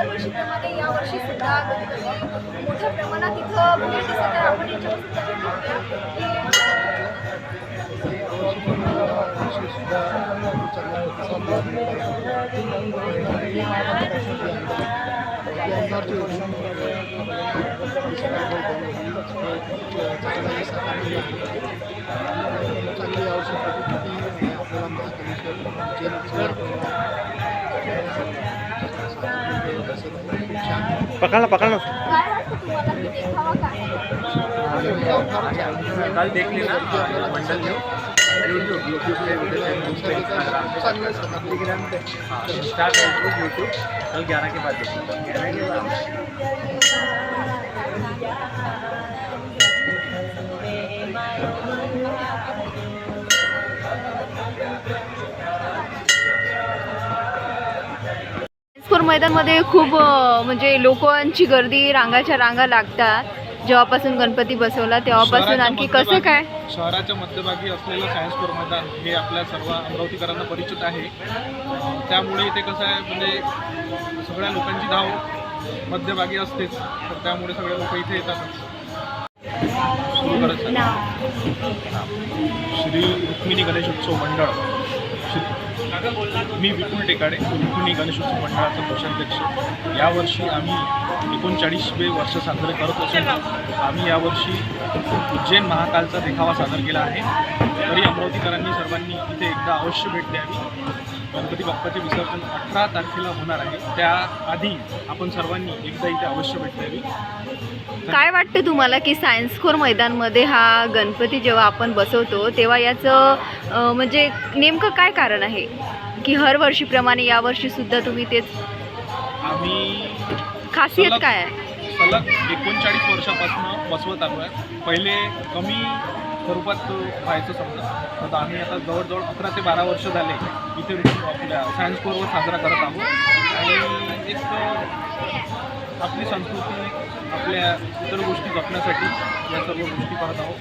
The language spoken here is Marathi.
दरवर्षीप्रमाणे यावर्षी सुद्धा गणपती मोठ्या प्रमाणात इथं भेट दिसत आहे. आपण याच्यापासून पकड़ना पकड़ना काय वाटतं तुम्हाला की देखावा काय कल देख लेना मंडल में यूट्यूब पे इंस्टा फेसबुक यूट्यूब कल 11 के बाद देखना 11 के बाद। स्पोर्ट मैदानमध्ये खूप म्हणजे लोकांची गर्दी, रांगाच्या रांगा लागतात. जेव्हापासून गणपती बसवला तेव्हापासून आणखी कसं काय? शहराच्या मध्यभागी असलेलं सायन्स कोर मैदान हे आपल्या सर्व अमरावतीकरांना परिचित आहे. त्यामुळे इथे कसं आहे म्हणजे सगळ्या लोकांची धाव मध्यभागी असतेच, तर त्यामुळे सगळे लोक इथे येतात. सुरू करायचं श्री रुक्मिणी गणेशोत्सव मंडळ. मी विपुल टेकाडे, रुक्मिणी गणेशोत्सव मंडळाचा कोषाध्यक्ष. यावर्षी आम्ही 39वे वर्ष साजरे करत असून आम्ही यावर्षी उज्जैन महाकालचा देखावा सादर केला आहे. तरी अमरावतीकरांनी सर्वांनी इथे एकदा अवश्य भेट द्यावी. गणपती बाप्पाचे विसर्जन 18 तारखेला होणार आहे. त्याआधी आपण सर्वांनी एकदा इथे अवश्य भेट द्यावी. काय वाटतं तुम्हाला की सायन्स कोर मैदानमध्ये हा गणपती जेव्हा आपण बसवतो तेव्हा याचं म्हणजे नेमकं काय कारण आहे की हर वर्षीप्रमाणे यावर्षी सुद्धा तुम्ही तेच आम्ही खासियत काय आहे? सलग 39 वर्षापासून बसवत आलो आहे. पहिले कमी स्वरूपात व्हायचं समजा, तर आम्ही आता जवळजवळ 11 ते 12 वर्ष झाले इथे आपल्या सायन्स कोरवर साजरा करत आहोत. आणि एक आपली संस्कृती, आपल्या इतर गोष्टी जपण्यासाठी या सर्व गोष्टी करत आहोत.